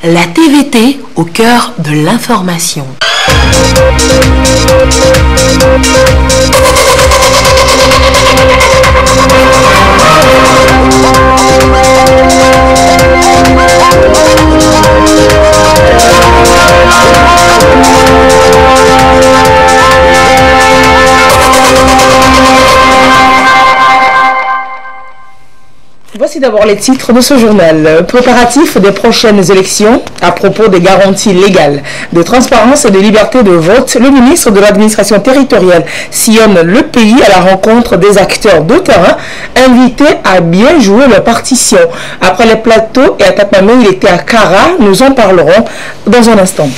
la TVT au cœur de l'information. Voici d'abord les titres de ce journal. Préparatifs des prochaines élections à propos des garanties légales de transparence et de liberté de vote. Le ministre de l'administration territoriale sillonne le pays à la rencontre des acteurs de terrain invités à bien jouer leur partition. Après les plateaux et à Tapamé, il était à Kara. Nous en parlerons dans un instant.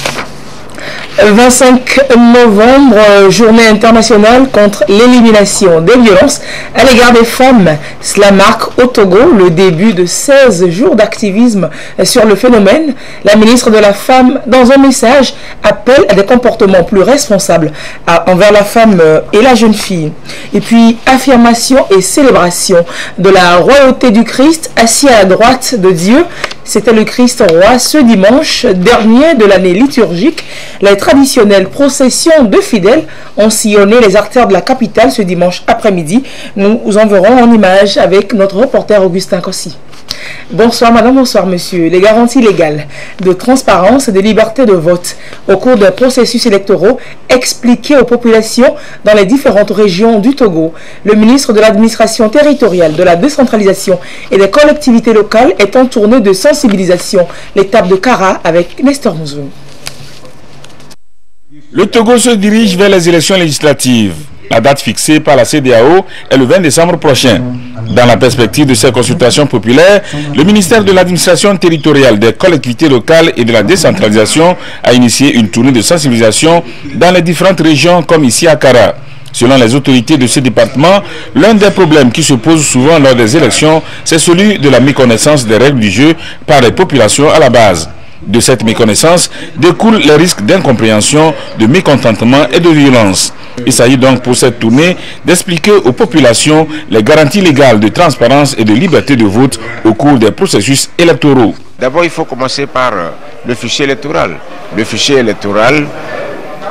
25 novembre, journée internationale contre l'élimination des violences à l'égard des femmes. Cela marque au Togo le début de 16 jours d'activisme sur le phénomène. La ministre de la Femme, dans un message, appelle à des comportements plus responsables envers la femme et la jeune fille. Et puis, affirmation et célébration de la royauté du Christ assis à la droite de Dieu. C'était le Christ roi ce dimanche dernier de l'année liturgique. Les traditionnelles processions de fidèles ont sillonné les artères de la capitale ce dimanche après-midi. Nous vous enverrons en image avec notre reporter Augustin Kossi. Bonsoir madame, bonsoir monsieur. Les garanties légales de transparence et de liberté de vote au cours des processus électoraux expliqués aux populations dans les différentes régions du Togo. Le ministre de l'administration territoriale, de la décentralisation et des collectivités locales est en tournée de sensibilisation. L'étape de Kara avec Nestor Mouzou. Le Togo se dirige vers les élections législatives. La date fixée par la CEDEAO est le 20 décembre prochain. Dans la perspective de ces consultations populaires, le ministère de l'administration territoriale, des collectivités locales et de la décentralisation a initié une tournée de sensibilisation dans les différentes régions comme ici à Kara. Selon les autorités de ce département, l'un des problèmes qui se posent souvent lors des élections, c'est celui de la méconnaissance des règles du jeu par les populations à la base. De cette méconnaissance découlent les risques d'incompréhension, de mécontentement et de violence. Il s'agit donc pour cette tournée d'expliquer aux populations les garanties légales de transparence et de liberté de vote au cours des processus électoraux. D'abord, il faut commencer par le fichier électoral. Le fichier électoral,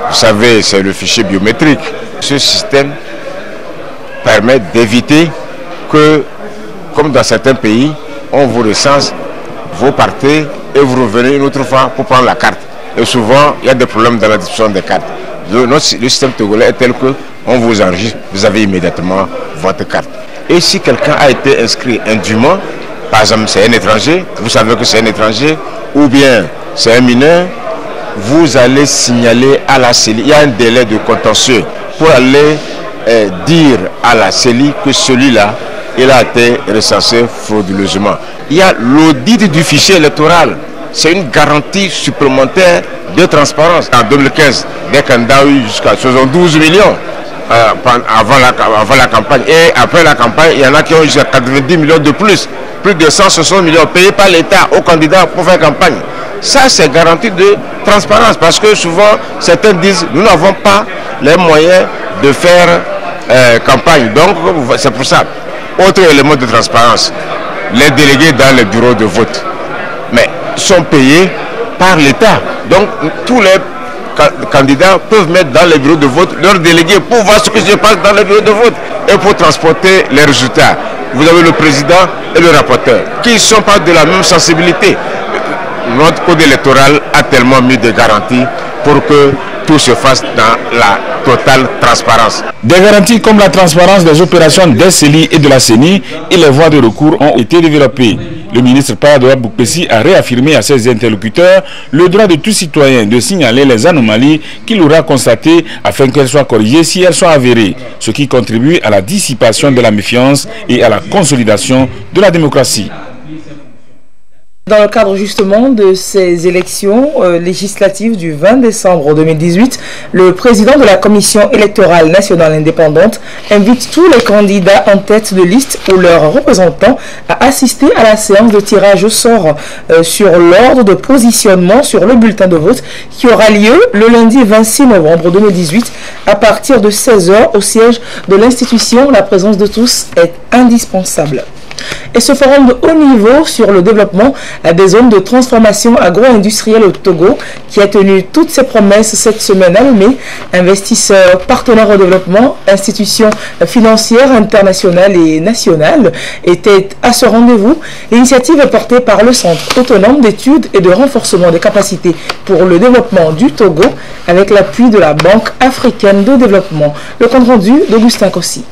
vous savez, c'est le fichier biométrique. Ce système permet d'éviter que, comme dans certains pays, on vous recense, vous partez et vous revenez une autre fois pour prendre la carte. Et souvent, il y a des problèmes dans la distribution des cartes. Le système togolais est tel que on vous enregistre, vous avez immédiatement votre carte. Et si quelqu'un a été inscrit indûment, par exemple c'est un étranger, vous savez que c'est un étranger, ou bien c'est un mineur, vous allez signaler à la CELI. Il y a un délai de contentieux pour aller dire à la CELI que celui-là, il a été recensé frauduleusement. Il y a l'audit du fichier électoral. C'est une garantie supplémentaire de transparence. En 2015, des candidats ont eu jusqu'à 72 millions avant la campagne. Et après la campagne, il y en a qui ont eu jusqu'à 90 millions de plus. Plus de 160 millions payés par l'État aux candidats pour faire campagne. Ça, c'est garantie de transparence parce que souvent, certains disent nous n'avons pas les moyens de faire campagne. Donc, c'est pour ça. Autre élément de transparence, les délégués dans les bureaux de vote. Mais sont payés par l'État. Donc, tous les candidats peuvent mettre dans les bureaux de vote leurs délégués pour voir ce qui se passe dans les bureaux de vote et pour transporter les résultats. Vous avez le président et le rapporteur qui ne sont pas de la même sensibilité. Notre code électoral a tellement mis des garanties pour que tout se fasse dans la totale transparence. Des garanties comme la transparence des opérations des CELI et de la CENI et les voies de recours ont été développées. Le ministre Paradoa Boukpessi a réaffirmé à ses interlocuteurs le droit de tout citoyen de signaler les anomalies qu'il aura constatées afin qu'elles soient corrigées si elles sont avérées, ce qui contribue à la dissipation de la méfiance et à la consolidation de la démocratie. Dans le cadre justement de ces élections législatives du 20 décembre 2018, le président de la Commission électorale nationale indépendante invite tous les candidats en tête de liste ou leurs représentants à assister à la séance de tirage au sort sur l'ordre de positionnement sur le bulletin de vote qui aura lieu le lundi 26 novembre 2018 à partir de 16 h au siège de l'institution. La présence de tous est indispensable. et ce forum de haut niveau sur le développement des zones de transformation agro-industrielle au Togo, qui a tenu toutes ses promesses cette semaine à Lomé. Investisseurs, partenaires au développement, institutions financières internationales et nationales étaient à ce rendez-vous. L'initiative est portée par le Centre autonome d'études et de renforcement des capacités pour le développement du Togo, avec l'appui de la Banque africaine de développement. Le compte rendu d'Augustin Kossi.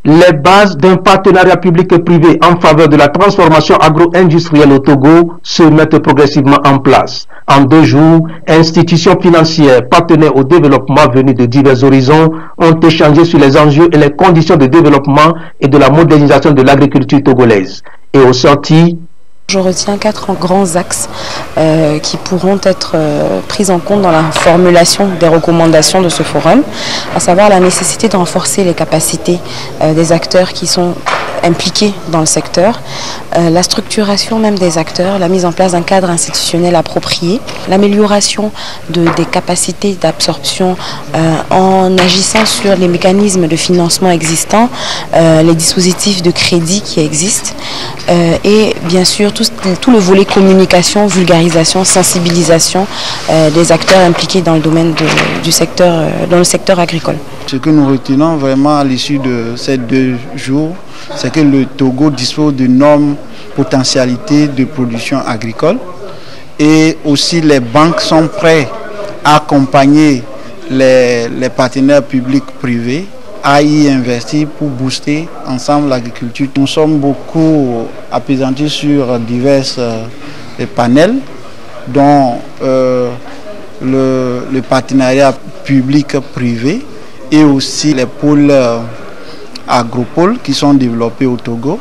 Les bases d'un partenariat public-privé en faveur de la transformation agro-industrielle au Togo se mettent progressivement en place. En 2 jours, institutions financières, partenaires au développement venus de divers horizons ont échangé sur les enjeux et les conditions de développement et de la modernisation de l'agriculture togolaise. Et au sorti, je retiens 4 grands axes qui pourront être pris en compte dans la formulation des recommandations de ce forum, à savoir la nécessité de renforcer les capacités des acteurs qui sont impliqués dans le secteur, la structuration même des acteurs, la mise en place d'un cadre institutionnel approprié, l'amélioration des capacités d'absorption en agissant sur les mécanismes de financement existants, les dispositifs de crédit qui existent et bien sûr tout le volet communication, vulgarisation, sensibilisation des acteurs impliqués dans le domaine du secteur, dans le secteur agricole. Ce que nous retenons vraiment à l'issue de ces 2 jours, c'est que le Togo dispose d'énormes potentialités de production agricole et aussi les banques sont prêtes à accompagner les partenaires publics-privés à y investir pour booster ensemble l'agriculture. Nous sommes beaucoup appesantis sur divers panels, dont le partenariat public-privé et aussi les pôles agropoles qui sont développés au Togo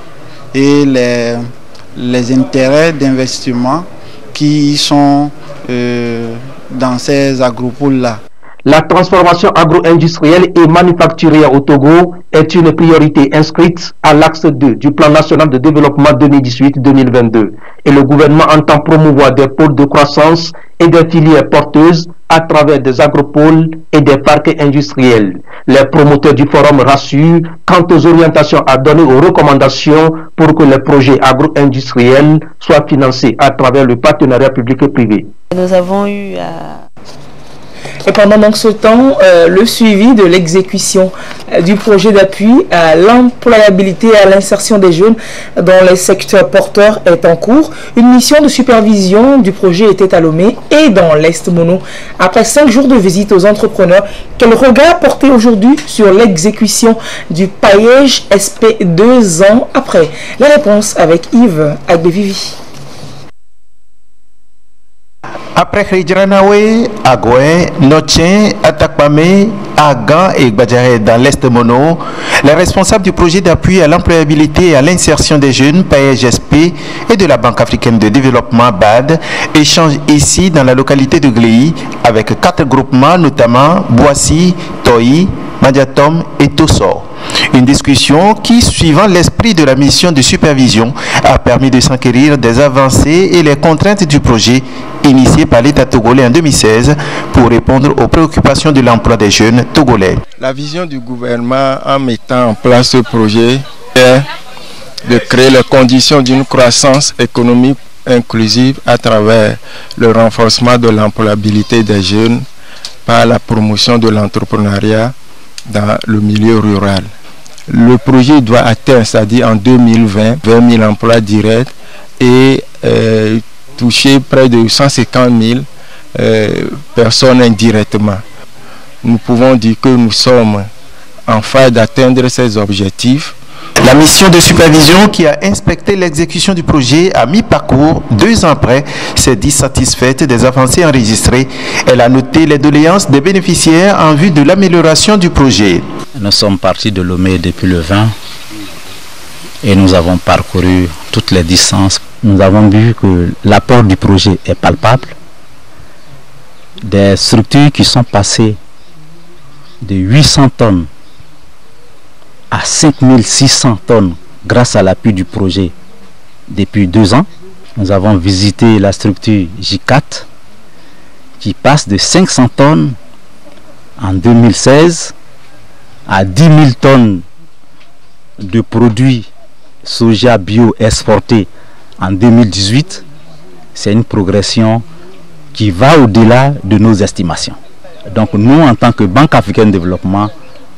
et les intérêts d'investissement qui sont dans ces agropoles-là. La transformation agro-industrielle et manufacturière au Togo est une priorité inscrite à l'axe 2 du plan national de développement 2018-2022 et le gouvernement entend promouvoir des pôles de croissance et des filières porteuses à travers des agropoles et des parcs industriels. Les promoteurs du forum rassurent quant aux orientations à donner aux recommandations pour que les projets agro-industriels soient financés à travers le partenariat public et privé. Nous avons eu Et pendant donc ce temps, le suivi de l'exécution du projet d'appui à l'employabilité et à l'insertion des jeunes dans les secteurs porteurs est en cours. Une mission de supervision du projet était à Lomé et dans l'Est Mono. Après 5 jours de visite aux entrepreneurs, quel regard porter aujourd'hui sur l'exécution du paillage SP 2 ans après? Les réponses avec Yves Agbevivi. Après Khridjranawe, Agoué, Notchen, Atakpame, Agan et Gbadjaré dans l'Est Mono, les responsables du projet d'appui à l'employabilité et à l'insertion des jeunes, PAEGSP, et de la Banque africaine de développement, BAD, échangent ici dans la localité de Gléi avec 4 groupements, notamment Boissy, Toi, Madiatom et Tossor. Une discussion qui, suivant l'esprit de la mission de supervision, a permis de s'enquérir des avancées et les contraintes du projet initié par l'État togolais en 2016 pour répondre aux préoccupations de l'emploi des jeunes togolais. La vision du gouvernement en mettant en place ce projet est de créer les conditions d'une croissance économique inclusive à travers le renforcement de l'employabilité des jeunes par la promotion de l'entrepreneuriat dans le milieu rural. Le projet doit atteindre, c'est-à-dire en 2020, 20 000 emplois directs et toucher près de 150 000 personnes indirectement. Nous pouvons dire que nous sommes en phase d'atteindre ces objectifs. La mission de supervision qui a inspecté l'exécution du projet à mi-parcours, 2 ans après, s'est dit satisfaite des avancées enregistrées. Elle a noté les doléances des bénéficiaires en vue de l'amélioration du projet. Nous sommes partis de Lomé depuis le 20 et nous avons parcouru toutes les distances. Nous avons vu que l'apport du projet est palpable. Des structures qui sont passées de 800 tonnes à 5600 tonnes grâce à l'appui du projet depuis 2 ans. Nous avons visité la structure J4 qui passe de 500 tonnes en 2016 à 10 000 tonnes de produits soja bio exportés en 2018, c'est une progression qui va au-delà de nos estimations. Donc nous, en tant que Banque africaine de développement,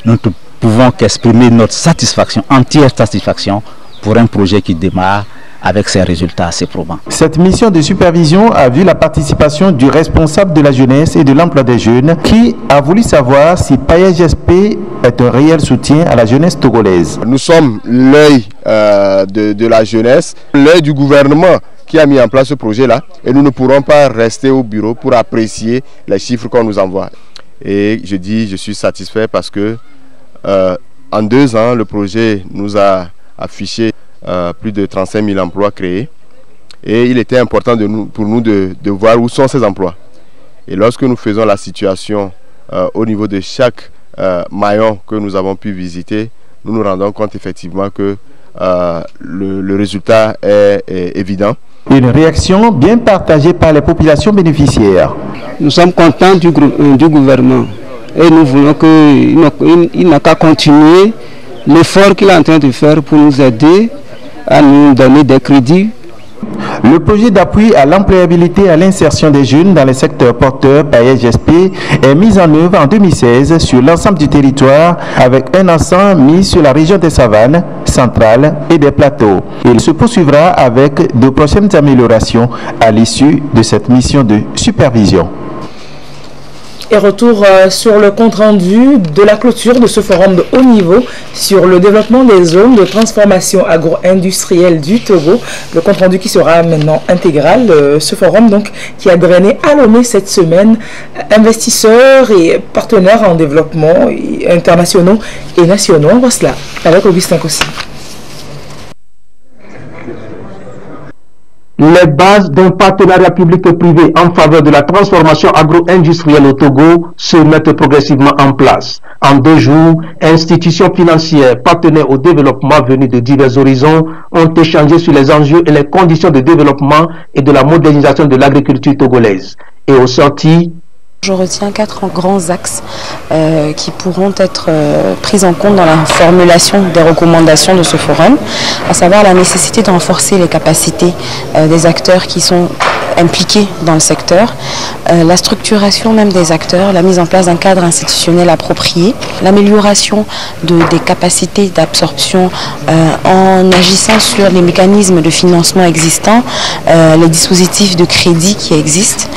nous ne pouvons qu'exprimer notre satisfaction, entière satisfaction, pour un projet qui démarre avec ses résultats assez probants. Cette mission de supervision a vu la participation du responsable de la jeunesse et de l'emploi des jeunes qui a voulu savoir si PAEGSP est un réel soutien à la jeunesse togolaise. Nous sommes l'œil de la jeunesse, l'œil du gouvernement qui a mis en place ce projet-là, et nous ne pourrons pas rester au bureau pour apprécier les chiffres qu'on nous envoie. Et je suis satisfait parce que en 2 ans, le projet nous a affiché plus de 35 000 emplois créés, et il était important pour nous de voir où sont ces emplois. Et lorsque nous faisons la situation au niveau de chaque maillon que nous avons pu visiter, nous nous rendons compte effectivement que le résultat est évident. Une réaction bien partagée par les populations bénéficiaires. Nous sommes contents du gouvernement et nous voulons qu'il n'a qu'à continuer l'effort qu'il est en train de faire pour nous aider à nous donner des crédits. Le projet d'appui à l'employabilité et à l'insertion des jeunes dans les secteurs porteurs PAEGSP est mis en œuvre en 2016 sur l'ensemble du territoire avec un accent mis sur la région des savanes centrales et des plateaux. Il se poursuivra avec de prochaines améliorations à l'issue de cette mission de supervision. Et retour sur le compte-rendu de la clôture de ce forum de haut niveau sur le développement des zones de transformation agro-industrielle du Togo. Le compte-rendu qui sera maintenant intégral. Ce forum donc qui a drainé à Lomé cette semaine investisseurs et partenaires en développement internationaux et nationaux. On voit cela avec Augustin Kossi. Les bases d'un partenariat public-privé en faveur de la transformation agro-industrielle au Togo se mettent progressivement en place. En 2 jours, institutions financières, partenaires au développement venus de divers horizons ont échangé sur les enjeux et les conditions de développement et de la modernisation de l'agriculture togolaise. Et au sorti, je retiens 4 grands axes qui pourront être pris en compte dans la formulation des recommandations de ce forum, à savoir la nécessité de renforcer les capacités des acteurs qui sont impliqués dans le secteur, la structuration même des acteurs, la mise en place d'un cadre institutionnel approprié, l'amélioration des capacités d'absorption en agissant sur les mécanismes de financement existants, les dispositifs de crédit qui existent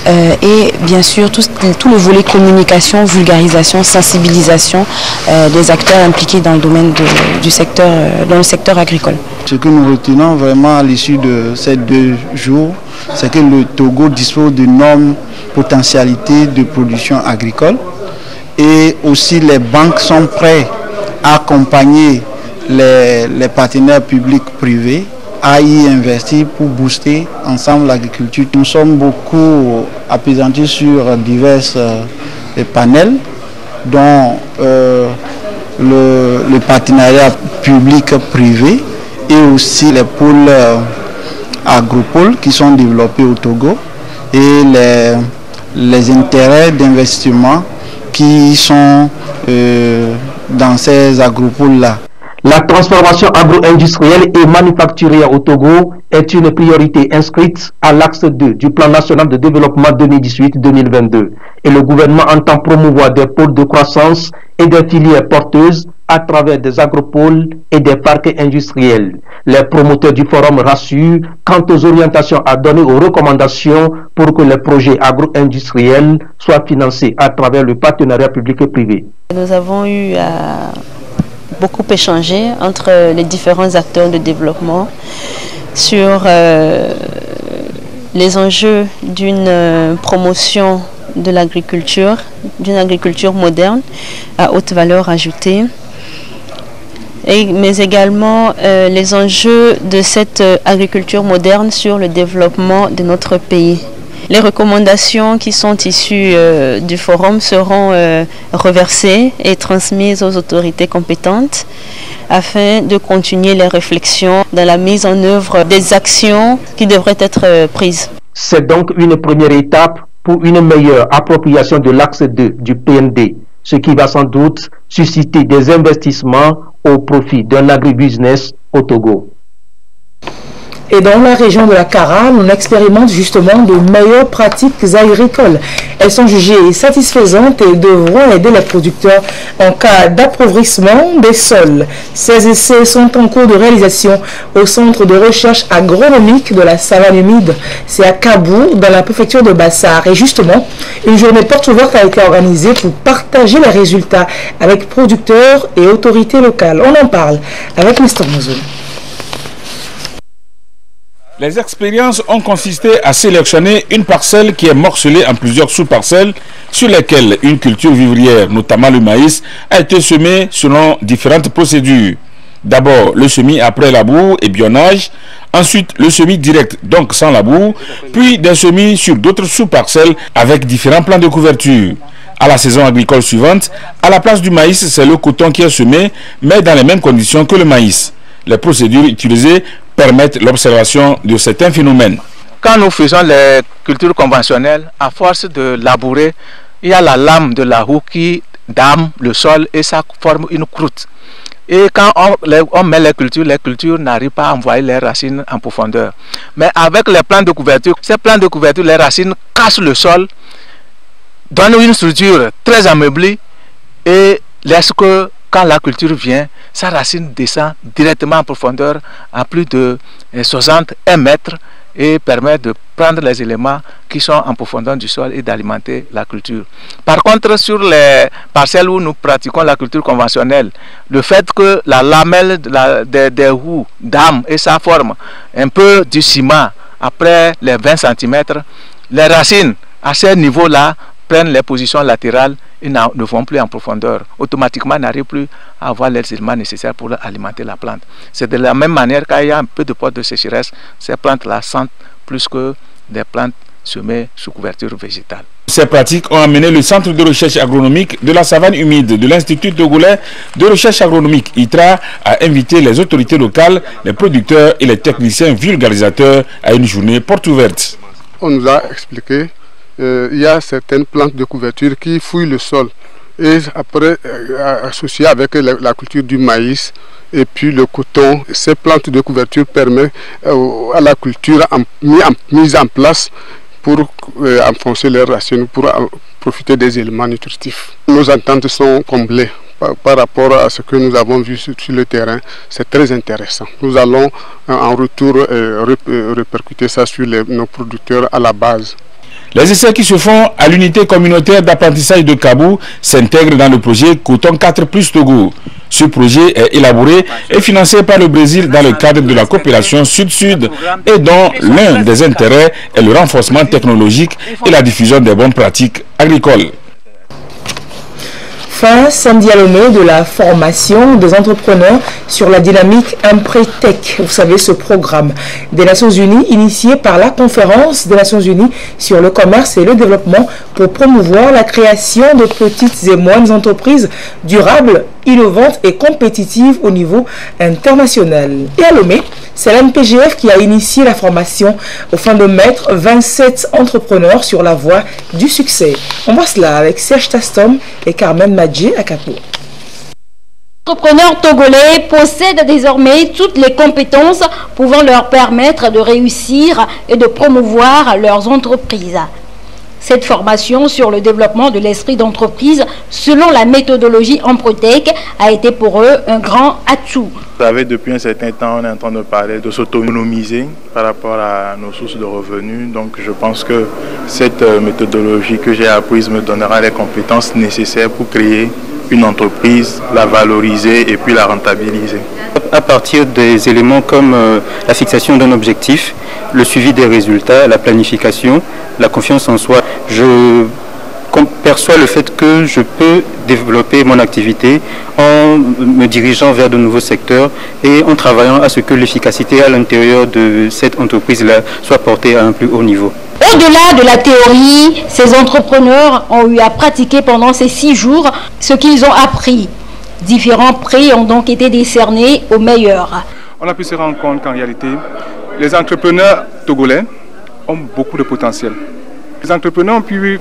et bien sûr tout le volet communication, vulgarisation, sensibilisation des acteurs impliqués dans le domaine dans le secteur agricole. Ce que nous retenons vraiment à l'issue de ces 2 jours, c'est que le Togo dispose d'énormes potentialités de production agricole et aussi les banques sont prêtes à accompagner les partenaires publics-privés à y investir pour booster ensemble l'agriculture. Nous sommes beaucoup appesantis sur divers panels, dont le partenariat public-privé et aussi les pôles agropoles qui sont développés au Togo et les intérêts d'investissement qui sont dans ces agropoles-là. la transformation agro-industrielle et manufacturière au Togo est une priorité inscrite à l'axe 2 du plan national de développement 2018-2022 et le gouvernement entend promouvoir des pôles de croissance et des filières porteuses à travers des agropoles et des parcs industriels. Les promoteurs du forum rassurent quant aux orientations à donner aux recommandations pour que les projets agro-industriels soient financés à travers le partenariat public et privé. Nous avons eu à beaucoup échanger entre les différents acteurs de développement sur les enjeux d'une promotion de l'agriculture, d'une agriculture moderne à haute valeur ajoutée, mais également les enjeux de cette agriculture moderne sur le développement de notre pays. Les recommandations qui sont issues du forum seront reversées et transmises aux autorités compétentes afin de continuer les réflexions dans la mise en œuvre des actions qui devraient être prises. C'est donc une première étape pour une meilleure appropriation de l'axe 2 du PND. ce qui va sans doute susciter des investissements au profit d'un agribusiness au Togo. Et dans la région de la Kara, on expérimente justement de meilleures pratiques agricoles. Elles sont jugées satisfaisantes et devront aider les producteurs en cas d'appauvrissement des sols. Ces essais sont en cours de réalisation au centre de recherche agronomique de la savane humide. C'est à Kabou, dans la préfecture de Bassar. Et justement, une journée porte ouverte a été organisée pour partager les résultats avec producteurs et autorités locales. On en parle avec Mr. Mouzou. Les expériences ont consisté à sélectionner une parcelle qui est morcelée en plusieurs sous-parcelles sur lesquelles une culture vivrière, notamment le maïs, a été semée selon différentes procédures. D'abord le semis après labour et bionnage, ensuite le semis direct, donc sans labour, puis des semis sur d'autres sous-parcelles avec différents plans de couverture. À la saison agricole suivante, à la place du maïs, c'est le coton qui est semé, mais dans les mêmes conditions que le maïs. Les procédures utilisées permettent l'observation de certains phénomènes. Quand nous faisons les cultures conventionnelles, à force de labourer, il y a la lame de la roue qui dame le sol et ça forme une croûte. Et quand on met les cultures n'arrivent pas à envoyer les racines en profondeur. Mais avec les plans de couverture, ces plans de couverture, les racines cassent le sol, donnent une structure très ameublée et laissent que quand la culture vient, sa racine descend directement en profondeur à plus de 61 mètres et permet de prendre les éléments qui sont en profondeur du sol et d'alimenter la culture. Par contre, sur les parcelles où nous pratiquons la culture conventionnelle, le fait que la lamelle des roues dame et ça forme un peu du ciment après les 20 cm, les racines à ce niveau-là prennent les positions latérales et ne vont plus en profondeur. Automatiquement, n'arrivent plus à avoir les éléments nécessaires pour alimenter la plante. C'est de la même manière qu'il y a un peu de période de sécheresse, ces plantes-là sentent plus que des plantes semées sous couverture végétale. Ces pratiques ont amené le centre de recherche agronomique de la savane humide de l'Institut togolais de recherche agronomique ITRA à inviter les autorités locales, les producteurs et les techniciens vulgarisateurs à une journée porte ouverte. On nous a expliqué il y a certaines plantes de couverture qui fouillent le sol et après associées avec la culture du maïs et puis le coton, ces plantes de couverture permettent à la culture mise en place pour enfoncer les racines, pour profiter des éléments nutritifs. Nos attentes sont comblées par rapport à ce que nous avons vu sur le terrain. C'est très intéressant. Nous allons en retour répercuter ça sur nos producteurs à la base. Les essais qui se font à l'unité communautaire d'apprentissage de Kabou s'intègrent dans le projet Coton 4 plus Togo. Ce projet est élaboré et financé par le Brésil dans le cadre de la coopération Sud-Sud et dont l'un des intérêts est le renforcement technologique et la diffusion des bonnes pratiques agricoles. Fin samedi à Lomé de la formation des entrepreneurs sur la dynamique Impretech. Vous savez, ce programme des Nations Unies initié par la conférence des Nations Unies sur le commerce et le développement pour promouvoir la création de petites et moyennes entreprises durables, innovantes et compétitives au niveau international. Et à Lomé, c'est l'NPGF qui a initié la formation au fin de mettre 27 entrepreneurs sur la voie du succès. On voit cela avec Serge Tastom et Carmen Madji à Capo. Les entrepreneurs togolais possèdent désormais toutes les compétences pouvant leur permettre de réussir et de promouvoir leurs entreprises. Cette formation sur le développement de l'esprit d'entreprise selon la méthodologie Impretech a été pour eux un grand atout. Vous savez, depuis un certain temps, on est en train de parler de s'autonomiser par rapport à nos sources de revenus. Donc je pense que cette méthodologie que j'ai apprise me donnera les compétences nécessaires pour créer une entreprise, la valoriser et puis la rentabiliser. À partir des éléments comme la fixation d'un objectif, le suivi des résultats, la planification, la confiance en soi, je perçois le fait que je peux développer mon activité en me dirigeant vers de nouveaux secteurs et en travaillant à ce que l'efficacité à l'intérieur de cette entreprise-là soit portée à un plus haut niveau. Au-delà de la théorie, ces entrepreneurs ont eu à pratiquer pendant ces 6 jours ce qu'ils ont appris. Différents prix ont donc été décernés aux meilleurs. On a pu se rendre compte qu'en réalité, les entrepreneurs togolais ont beaucoup de potentiel. Les entrepreneurs ont pu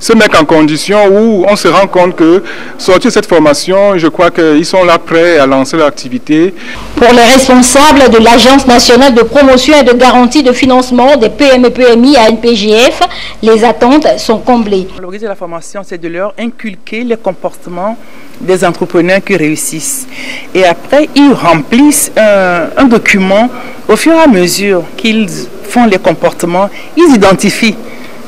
se mettre en condition où on se rend compte que sortir de cette formation, je crois qu'ils sont là prêts à lancer leur activité. Pour les responsables de l'Agence nationale de promotion et de garantie de financement des PME-PMI à NPGF, les attentes sont comblées. L'objectif de la formation, c'est de leur inculquer les comportements des entrepreneurs qui réussissent. Et après, ils remplissent un document. Au fur et à mesure qu'ils font les comportements, ils identifient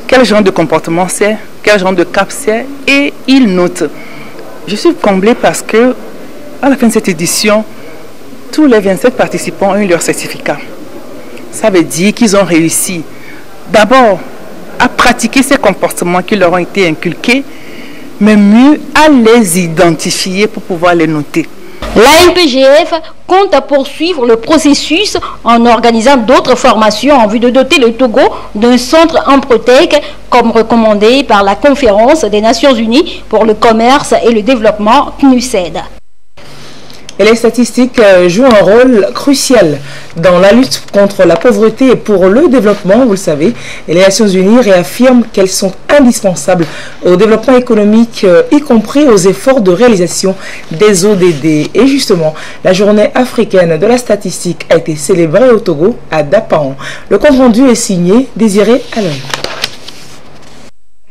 quel genre de comportement c'est, quel genre de cap c'est, et ils notent. Je suis comblée parce que, à la fin de cette édition, tous les 27 participants ont eu leur certificat. Ça veut dire qu'ils ont réussi d'abord à pratiquer ces comportements qui leur ont été inculqués, mais mieux à les identifier pour pouvoir les noter. L'ANPGF compte poursuivre le processus en organisant d'autres formations en vue de doter le Togo d'un centre Emprotech comme recommandé par la Conférence des Nations Unies pour le commerce et le développement CNUSED. Et les statistiques jouent un rôle crucial dans la lutte contre la pauvreté et pour le développement, vous le savez. Et les Nations Unies réaffirment qu'elles sont indispensables au développement économique, y compris aux efforts de réalisation des ODD. Et justement, la journée africaine de la statistique a été célébrée au Togo, à Dapaon. Le compte rendu est signé Désiré Alain.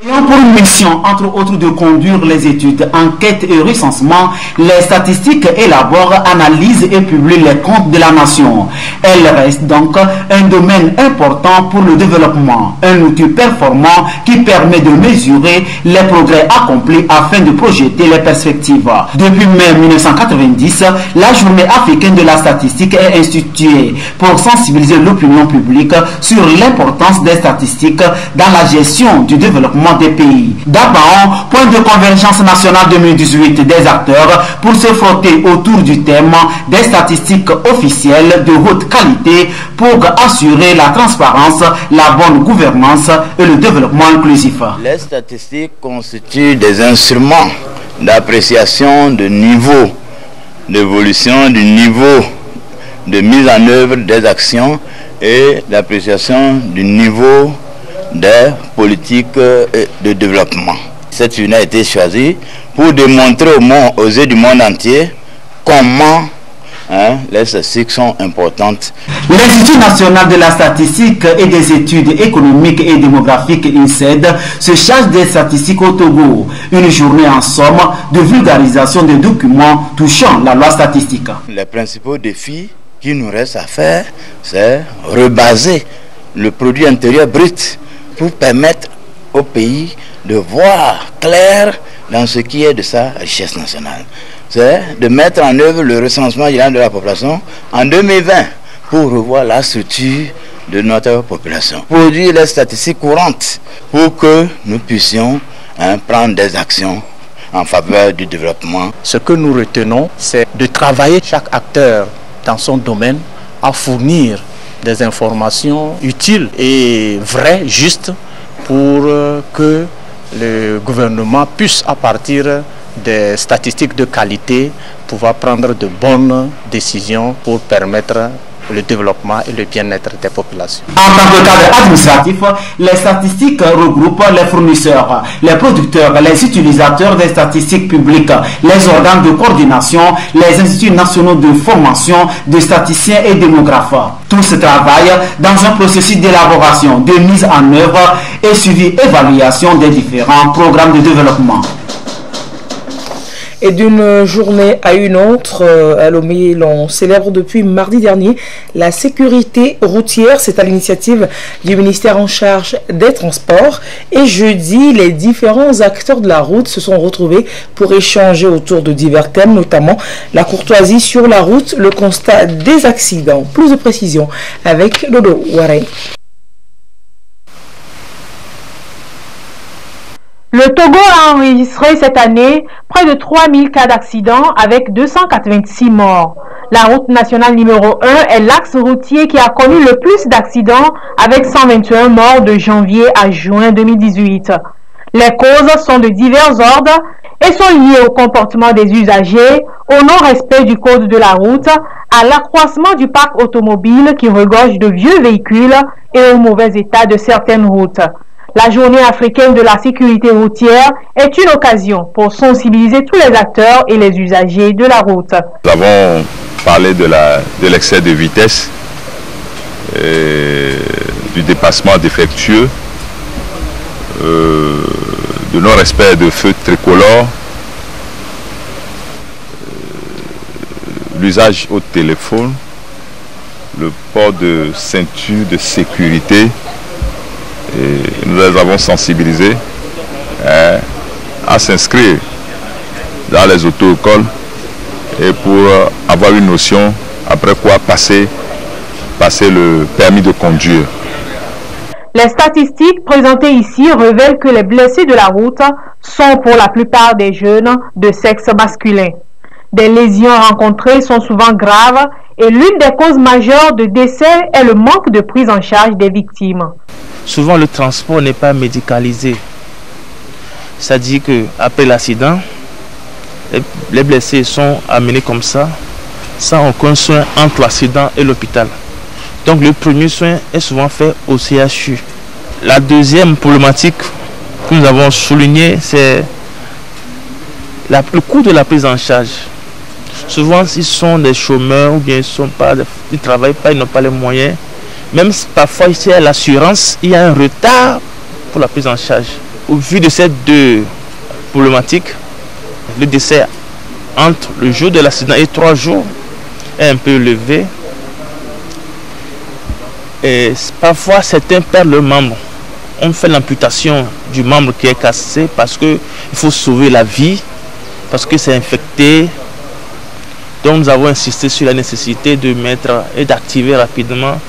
Pour une mission, entre autres, de conduire les études, enquêtes et recensement, les statistiques élaborent, analysent et publient les comptes de la nation. Elles restent donc un domaine important pour le développement, un outil performant qui permet de mesurer les progrès accomplis afin de projeter les perspectives. Depuis mai 1990, la journée africaine de la statistique est instituée pour sensibiliser l'opinion publique sur l'importance des statistiques dans la gestion du développement des pays. D'abord, point de convergence nationale 2018 des acteurs pour se frotter autour du thème des statistiques officielles de haute qualité pour assurer la transparence, la bonne gouvernance et le développement inclusif. Les statistiques constituent des instruments d'appréciation de niveau d'évolution, du niveau de mise en œuvre des actions et d'appréciation du niveau des politiques de développement. Cette journée a été choisie pour démontrer aux yeux du monde entier comment les statistiques sont importantes. L'Institut national de la statistique et des études économiques et démographiques INSED se charge des statistiques au Togo. Une journée en somme de vulgarisation des documents touchant la loi statistique. Les principaux défis qui nous restent à faire, c'est rebaser le produit intérieur brut pour permettre au pays de voir clair dans ce qui est de sa richesse nationale. C'est de mettre en œuvre le recensement général de la population en 2020 pour revoir la structure de notre population. Produire les statistiques courantes pour que nous puissions prendre des actions en faveur du développement. Ce que nous retenons, c'est de travailler chaque acteur dans son domaine à fournir des informations utiles et vraies, justes, pour que le gouvernement puisse, à partir des statistiques de qualité, pouvoir prendre de bonnes décisions pour permettre le développement et le bien-être des populations. En tant que cadre administratif, les statistiques regroupent les fournisseurs, les producteurs, les utilisateurs des statistiques publiques, les organes de coordination, les instituts nationaux de formation de statisticiens et démographes. Tous travaillent dans un processus d'élaboration, de mise en œuvre et suivi évaluation des différents programmes de développement. Et d'une journée à une autre, à Lomé, l'on célèbre depuis mardi dernier la sécurité routière. C'est à l'initiative du ministère en charge des Transports. Et jeudi, les différents acteurs de la route se sont retrouvés pour échanger autour de divers thèmes, notamment la courtoisie sur la route, le constat des accidents. Plus de précisions avec Dodo Waré. Le Togo a enregistré cette année près de 3000 cas d'accidents avec 286 morts. La route nationale numéro 1 est l'axe routier qui a connu le plus d'accidents avec 121 morts de janvier à juin 2018. Les causes sont de divers ordres et sont liées au comportement des usagers, au non-respect du code de la route, à l'accroissement du parc automobile qui regorge de vieux véhicules et au mauvais état de certaines routes. La journée africaine de la sécurité routière est une occasion pour sensibiliser tous les acteurs et les usagers de la route. Nous avons parlé de l'excès de vitesse, du dépassement défectueux, de non-respect de feux tricolores, l'usage au téléphone, le port de ceinture de sécurité. Et nous les avons sensibilisés à s'inscrire dans les auto-écoles et pour avoir une notion après quoi passer le permis de conduire. Les statistiques présentées ici révèlent que les blessés de la route sont pour la plupart des jeunes de sexe masculin. Des lésions rencontrées sont souvent graves et l'une des causes majeures de décès est le manque de prise en charge des victimes. Souvent le transport n'est pas médicalisé. C'est-à-dire qu'après l'accident, les blessés sont amenés comme ça, sans aucun soin entre l'accident et l'hôpital. Donc le premier soin est souvent fait au CHU. La deuxième problématique que nous avons soulignée, c'est le coût de la prise en charge. Souvent, ils sont des chômeurs ou bien ils ne travaillent pas, ils n'ont pas les moyens. Même parfois, ici à l'assurance, il y a un retard pour la prise en charge. Au vu de ces deux problématiques, le décès entre le jour de l'accident et 3 jours est un peu élevé. Et parfois, certains perdent le membre. On fait l'amputation du membre qui est cassé parce qu'il faut sauver la vie, parce que c'est infecté. Donc nous avons insisté sur la nécessité de mettre et d'activer rapidement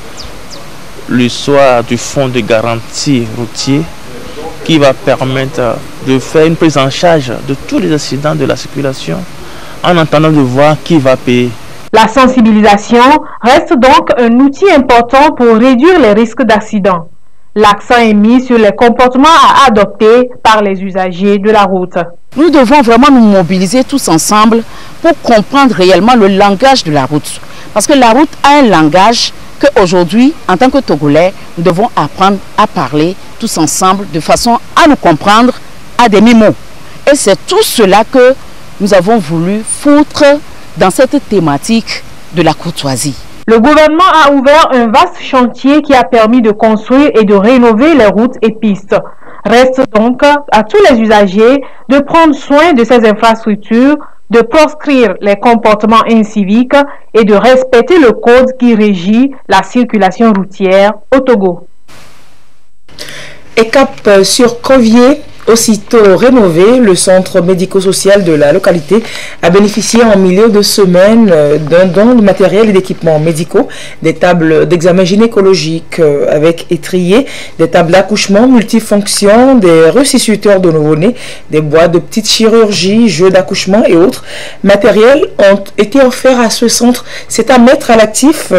le soir du fonds de garantie routier qui va permettre de faire une prise en charge de tous les accidents de la circulation en attendant de voir qui va payer. La sensibilisation reste donc un outil important pour réduire les risques d'accident. L'accent est mis sur les comportements à adopter par les usagers de la route. Nous devons vraiment nous mobiliser tous ensemble pour comprendre réellement le langage de la route. Parce que la route a un langage qu'aujourd'hui, en tant que Togolais, nous devons apprendre à parler tous ensemble de façon à nous comprendre à demi-mot. Et c'est tout cela que nous avons voulu foutre dans cette thématique de la courtoisie. Le gouvernement a ouvert un vaste chantier qui a permis de construire et de rénover les routes et pistes. Reste donc à tous les usagers de prendre soin de ces infrastructures, de proscrire les comportements inciviques et de respecter le code qui régit la circulation routière au Togo. Et cap sur Covier, aussitôt rénové, le centre médico-social de la localité a bénéficié en milieu de semaine d'un don de matériel et d'équipements médicaux, des tables d'examen gynécologique avec étrier, des tables d'accouchement multifonctions, des resusciteurs de nouveau-nés, des boîtes de petite chirurgie, jeux d'accouchement et autres matériels ont été offerts à ce centre. C'est à mettre à l'actif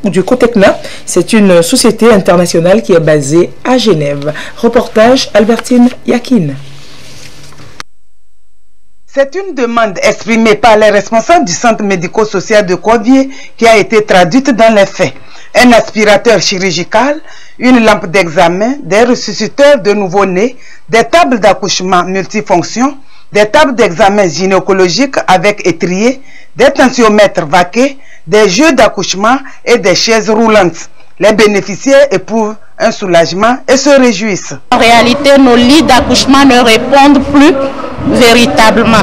du Cotecna. C'est une société internationale qui est basée à Genève. Reportage Albertine Yakin. C'est une demande exprimée par les responsables du centre médico-social de Covier qui a été traduite dans les faits. Un aspirateur chirurgical, une lampe d'examen, des ressusciteurs de nouveau-nés, des tables d'accouchement multifonctions, des tables d'examen gynécologique avec étrier, des tensiomètres vaqués, des jeux d'accouchement et des chaises roulantes. Les bénéficiaires éprouvent un soulagement et se réjouissent. En réalité, nos lits d'accouchement ne répondent plus véritablement.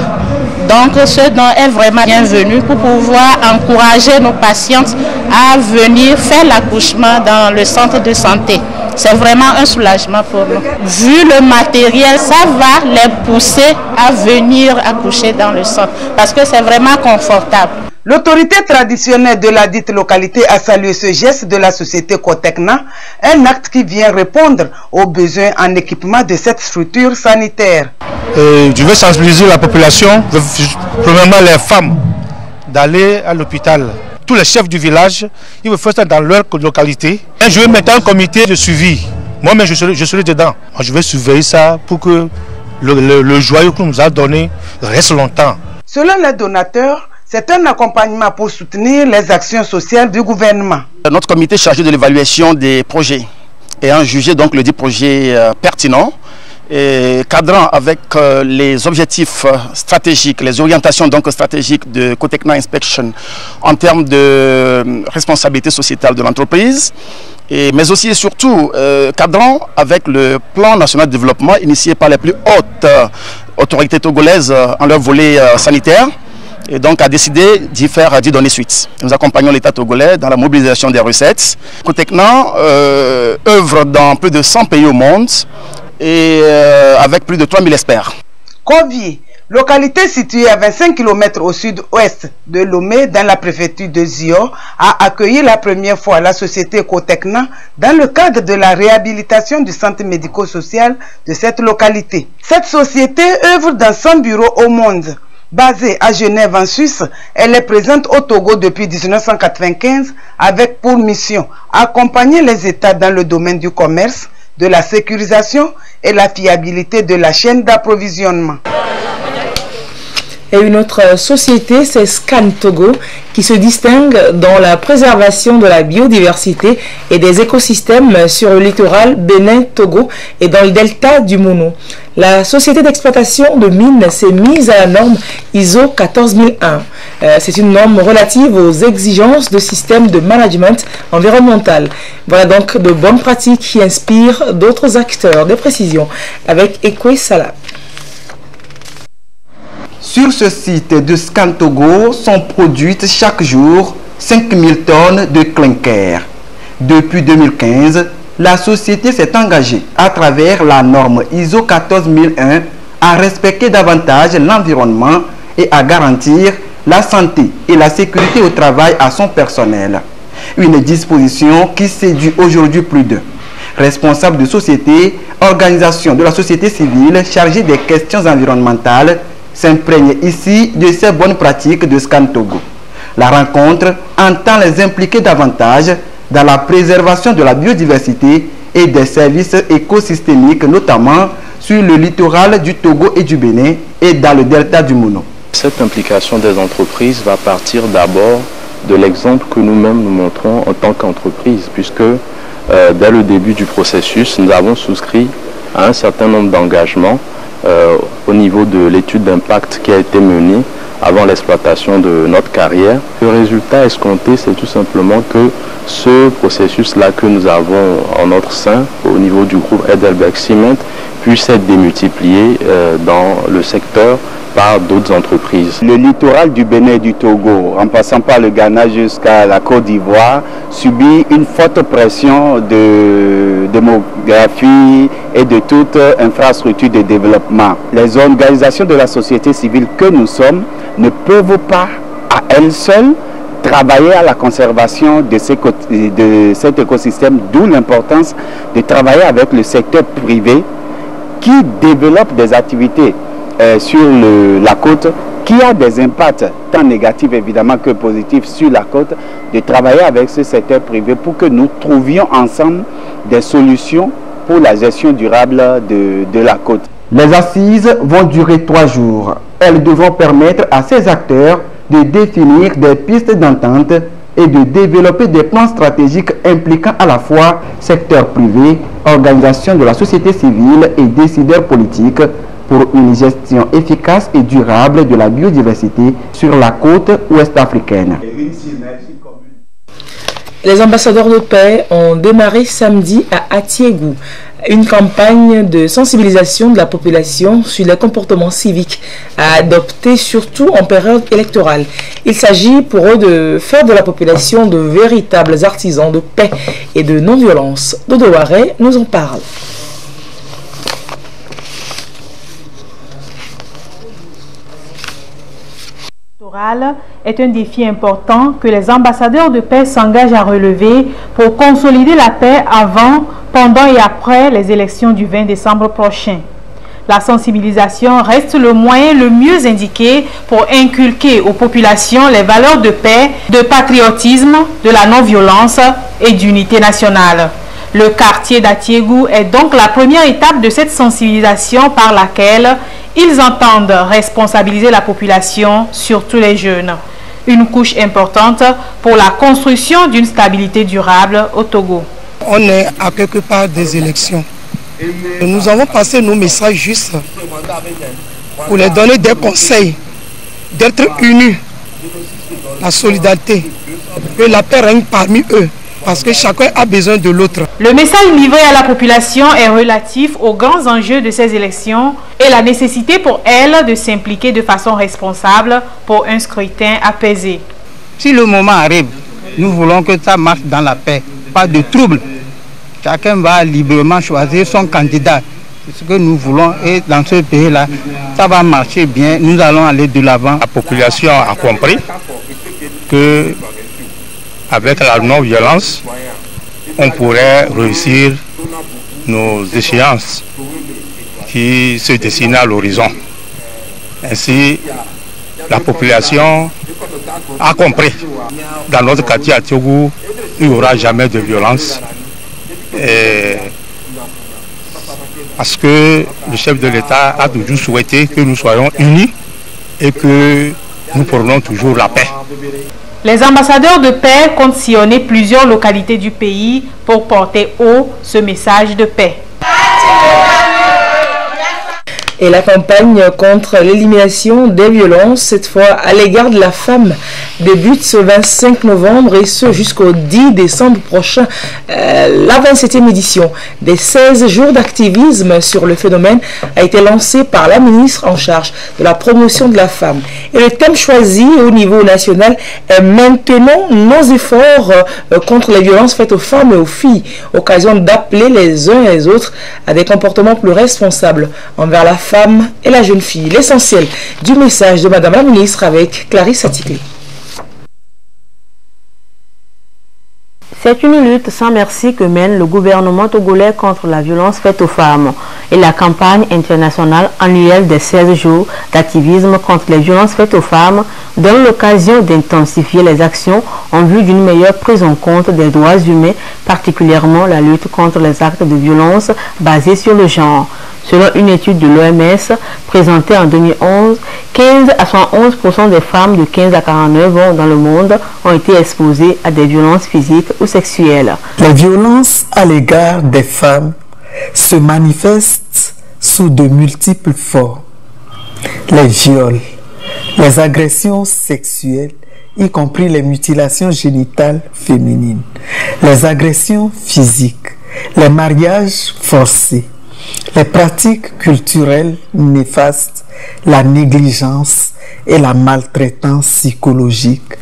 Donc, ce don est vraiment bienvenu pour pouvoir encourager nos patientes à venir faire l'accouchement dans le centre de santé. C'est vraiment un soulagement pour nous. Vu le matériel, ça va les pousser à venir accoucher dans le centre parce que c'est vraiment confortable. L'autorité traditionnelle de la dite localité a salué ce geste de la société Cotecna, un acte qui vient répondre aux besoins en équipement de cette structure sanitaire. Je veux sensibiliser la population, premièrement les femmes, d'aller à l'hôpital. Tous les chefs du village, ils veulent faire ça dans leur localité. Et je vais mettre un comité de suivi. Moi-même, je serai dedans. Je vais surveiller ça pour que le joyau qu'on nous a donné reste longtemps. Selon les donateurs, c'est un accompagnement pour soutenir les actions sociales du gouvernement. Notre comité chargé de l'évaluation des projets ayant jugé donc le dit projet pertinent et cadrant avec les objectifs stratégiques, les orientations donc stratégiques de Cotecna Inspection en termes de responsabilité sociétale de l'entreprise, mais aussi et surtout cadrant avec le plan national de développement initié par les plus hautes autorités togolaises en leur volet sanitaire, et donc a décidé d'y donner suite. Nous accompagnons l'État togolais dans la mobilisation des recettes. Cotecna œuvre dans plus de 100 pays au monde et avec plus de 3000 experts. Kovie, localité située à 25 km au sud-ouest de Lomé dans la préfecture de Zio, a accueilli la première fois la société Cotecna dans le cadre de la réhabilitation du centre médico-social de cette localité. Cette société œuvre dans 100 bureaux au monde. Basée à Genève en Suisse, elle est présente au Togo depuis 1995 avec pour mission accompagner les États dans le domaine du commerce, de la sécurisation et la fiabilité de la chaîne d'approvisionnement. Et une autre société, c'est Scan Togo, qui se distingue dans la préservation de la biodiversité et des écosystèmes sur le littoral Bénin-Togo et dans le delta du Mono. La société d'exploitation de mines s'est mise à la norme ISO 14001. C'est une norme relative aux exigences de systèmes de management environnemental. Voilà donc de bonnes pratiques qui inspirent d'autres acteurs. Des précisions avec Ekwe Salah. Sur ce site de Scan Togo sont produites chaque jour 5000 tonnes de clinker. Depuis 2015, la société s'est engagée à travers la norme ISO 14001 à respecter davantage l'environnement et à garantir la santé et la sécurité au travail à son personnel. Une disposition qui séduit aujourd'hui plus d'un. Responsables de société, organisations de la société civile chargées des questions environnementales s'imprègne ici de ces bonnes pratiques de Scan Togo. La rencontre entend les impliquer davantage dans la préservation de la biodiversité et des services écosystémiques, notamment sur le littoral du Togo et du Bénin et dans le delta du Mono. Cette implication des entreprises va partir d'abord de l'exemple que nous-mêmes nous montrons en tant qu'entreprise, puisque dès le début du processus, nous avons souscrit à un certain nombre d'engagements au niveau de l'étude d'impact qui a été menée avant l'exploitation de notre carrière. Le résultat escompté, c'est tout simplement que ce processus-là que nous avons en notre sein, au niveau du groupe Heidelberg Cement, puisse être démultiplié dans le secteur par d'autres entreprises. Le littoral du Bénin et du Togo, en passant par le Ghana jusqu'à la Côte d'Ivoire, subit une forte pression de démographie et de toute infrastructure de développement. Les organisations de la société civile que nous sommes ne peuvent pas à elles seules travailler à la conservation de cet écosystème, d'où l'importance de travailler avec le secteur privé qui développe des activités sur la côte, qui a des impacts tant négatifs évidemment que positifs sur la côte, de travailler avec ce secteur privé pour que nous trouvions ensemble des solutions pour la gestion durable de la côte. Les assises vont durer 3 jours. Elles devront permettre à ces acteurs de définir des pistes d'entente et de développer des plans stratégiques impliquant à la fois secteur privé, organisations de la société civile et décideurs politiques pour une gestion efficace et durable de la biodiversité sur la côte ouest africaine. Les ambassadeurs de paix ont démarré samedi à Atiégou une campagne de sensibilisation de la population sur les comportements civiques à adopter, surtout en période électorale. Il s'agit pour eux de faire de la population de véritables artisans de paix et de non-violence. Dodo Waré nous en parle. Est un défi important que les ambassadeurs de paix s'engagent à relever pour consolider la paix avant, pendant et après les élections du 20 décembre prochain. La sensibilisation reste le moyen le mieux indiqué pour inculquer aux populations les valeurs de paix, de patriotisme, de la non-violence et d'unité nationale. Le quartier d'Atiégou est donc la première étape de cette sensibilisation par laquelle ils entendent responsabiliser la population, surtout les jeunes. Une couche importante pour la construction d'une stabilité durable au Togo. on est à quelque part des élections. Et nous avons passé nos messages juste pour les donner des conseils, d'être unis, la solidarité, que la paix règne parmi eux, parce que chacun a besoin de l'autre. Le message livré à la population est relatif aux grands enjeux de ces élections et la nécessité pour elle de s'impliquer de façon responsable pour un scrutin apaisé. Si le moment arrive, nous voulons que ça marche dans la paix, pas de trouble. Chacun va librement choisir son candidat. C'est ce que nous voulons et dans ce pays-là, ça va marcher bien. Nous allons aller de l'avant. La population a compris que avec la non-violence, on pourrait réussir nos échéances qui se dessinent à l'horizon. Ainsi, la population a compris. Dans notre quartier à Tiougou, il n'y aura jamais de violence. Parce que le chef de l'État a toujours souhaité que nous soyons unis et que nous prenions toujours la paix. Les ambassadeurs de paix comptent sillonner plusieurs localités du pays pour porter haut ce message de paix. Et la campagne contre l'élimination des violences, cette fois à l'égard de la femme, débute ce 25 novembre et ce jusqu'au 10 décembre prochain. La 27e édition des 16 jours d'activisme sur le phénomène a été lancée par la ministre en charge de la promotion de la femme. Et le thème choisi au niveau national est maintenant nos efforts contre les violences faites aux femmes et aux filles, occasion d'appeler les uns et les autres à des comportements plus responsables envers la femme et la jeune fille. L'essentiel du message de Madame la ministre avec Clarisse Atikli. C'est une lutte sans merci que mène le gouvernement togolais contre la violence faite aux femmes et la campagne internationale annuelle des 16 jours d'activisme contre les violences faites aux femmes donne l'occasion d'intensifier les actions en vue d'une meilleure prise en compte des droits humains, particulièrement la lutte contre les actes de violence basés sur le genre. Selon une étude de l'OMS présentée en 2011, 15 à 111% des femmes de 15 à 49 ans dans le monde ont été exposées à des violences physiques ou sexuelles. Les violences à l'égard des femmes se manifestent sous de multiples formes. Les viols, les agressions sexuelles, y compris les mutilations génitales féminines, les agressions physiques, les mariages forcés, les pratiques culturelles néfastes, la négligence et la maltraitance psychologique.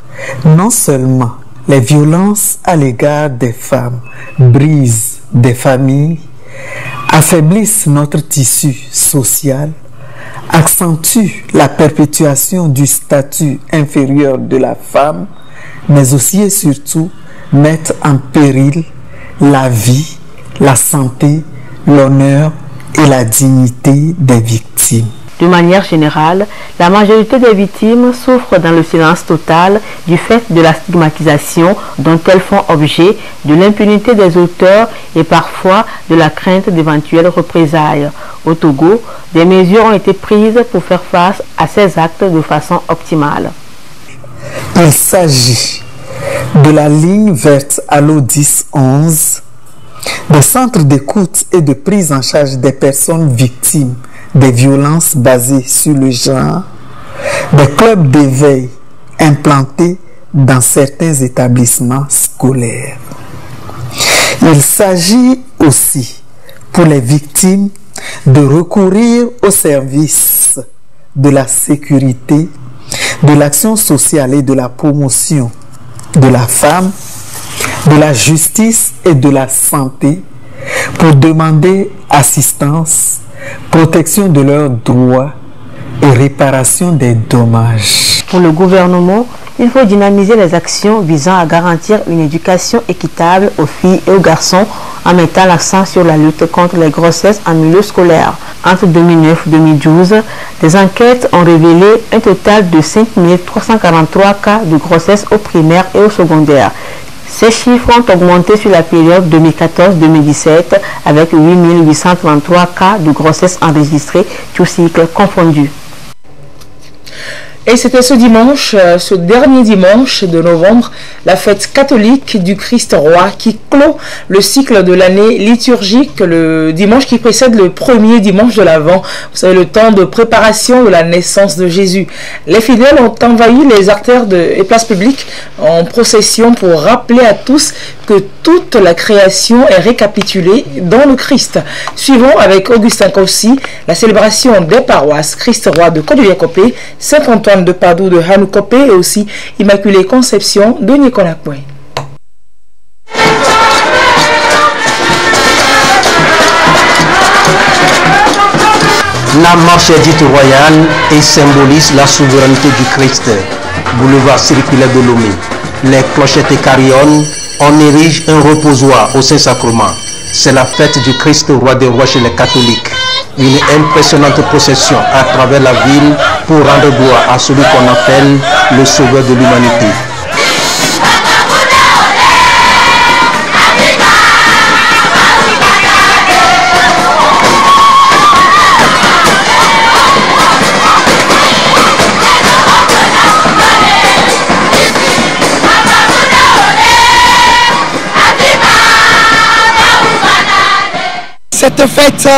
Non seulement les violences à l'égard des femmes brisent des familles, affaiblissent notre tissu social, accentuent la perpétuation du statut inférieur de la femme, mais aussi et surtout mettent en péril la vie, la santé, l'honneur et la dignité des victimes. De manière générale, la majorité des victimes souffrent dans le silence total du fait de la stigmatisation dont elles font objet, de l'impunité des auteurs et parfois de la crainte d'éventuelles représailles. Au Togo, des mesures ont été prises pour faire face à ces actes de façon optimale. Il s'agit de la ligne verte Allo 1011, des centres d'écoute et de prise en charge des personnes victimes des violences basées sur le genre, des clubs d'éveil implantés dans certains établissements scolaires. Il s'agit aussi pour les victimes de recourir aux services de la sécurité, de l'action sociale et de la promotion de la femme, de la justice et de la santé pour demander assistance, protection de leurs droits et réparation des dommages. Pour le gouvernement, il faut dynamiser les actions visant à garantir une éducation équitable aux filles et aux garçons en mettant l'accent sur la lutte contre les grossesses en milieu scolaire. Entre 2009 et 2012, des enquêtes ont révélé un total de 5 343 cas de grossesse au primaire et au secondaire. Ces chiffres ont augmenté sur la période 2014-2017 avec 8 833 cas de grossesse enregistrés, tous cycles confondus. Et c'était ce dimanche, ce dernier dimanche de novembre, la fête catholique du Christ roi qui clôt le cycle de l'année liturgique, le dimanche qui précède le premier dimanche de l'Avent. Vous savez, le temps de préparation de la naissance de Jésus. Les fidèles ont envahi les artères et places publiques en procession pour rappeler à tous que toute la création est récapitulée dans le Christ. Suivons avec Augustin Kossi la célébration des paroisses Christ roi de Kodouya-Kopé, Saint-Antoine de Padoue de Hanou-Kopé et aussi Immaculée Conception de Nikonakwe. La marche est dite royale et symbolise la souveraineté du Christ. Boulevard circulaire de Lomé. Les clochettes et carillonnes, on érige un reposoir au Saint-Sacrement. C'est la fête du Christ roi des rois chez les catholiques. Une impressionnante procession à travers la ville pour rendre gloire à celui qu'on appelle le sauveur de l'humanité. Cette fête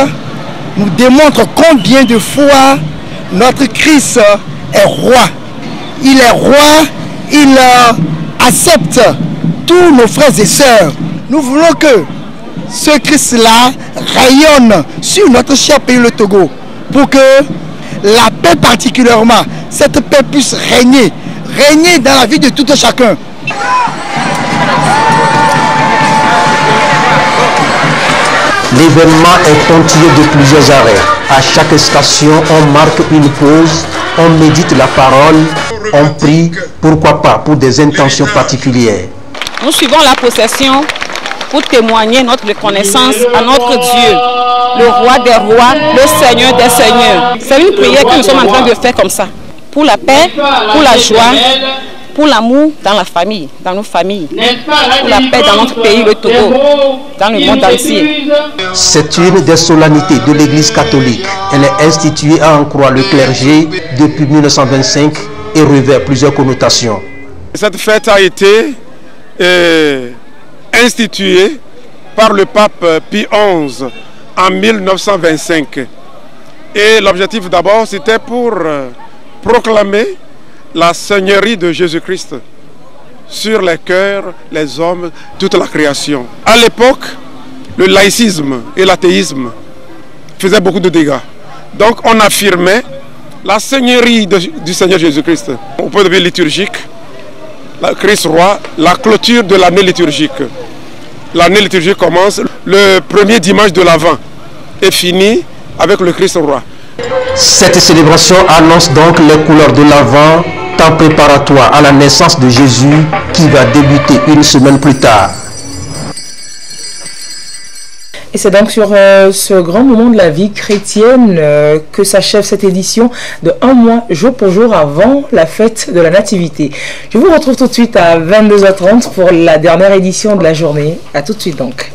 nous démontre combien de fois notre Christ est roi. Il est roi, il accepte tous nos frères et sœurs. Nous voulons que ce Christ-là rayonne sur notre cher pays, le Togo, pour que la paix particulièrement, cette paix puisse régner dans la vie de tout un chacun. L'événement est ponctué de plusieurs arrêts. À chaque station, on marque une pause, on médite la parole, on prie, pourquoi pas, pour des intentions particulières. Nous suivons la procession pour témoigner notre reconnaissance à notre Dieu, le roi des rois, le Seigneur des seigneurs. C'est une prière que nous sommes en train de faire comme ça. Pour la paix, pour la joie, pour l'amour dans la famille, dans nos familles, pour la paix dans notre pays, le Togo, dans le monde entier. C'est une des solennités de l'Église catholique. Elle est instituée à en croire le clergé depuis 1925 et revêt plusieurs connotations. Cette fête a été instituée par le pape Pie XI en 1925. Et l'objectif d'abord, c'était pour proclamer la seigneurie de Jésus-Christ sur les cœurs, les hommes, toute la création. À l'époque, le laïcisme et l'athéisme faisaient beaucoup de dégâts. Donc on affirmait la seigneurie du Seigneur Jésus-Christ. Au point de vue liturgique, le Christ roi, la clôture de l'année liturgique. L'année liturgique commence le premier dimanche de l'Avent et finit avec le Christ roi. Cette célébration annonce donc les couleurs de l'Avent, temps préparatoire à la naissance de Jésus qui va débuter une semaine plus tard. Et c'est donc sur ce grand moment de la vie chrétienne que s'achève cette édition de un mois jour pour jour avant la fête de la Nativité. Je vous retrouve tout de suite à 22h30 pour la dernière édition de la journée. A tout de suite donc.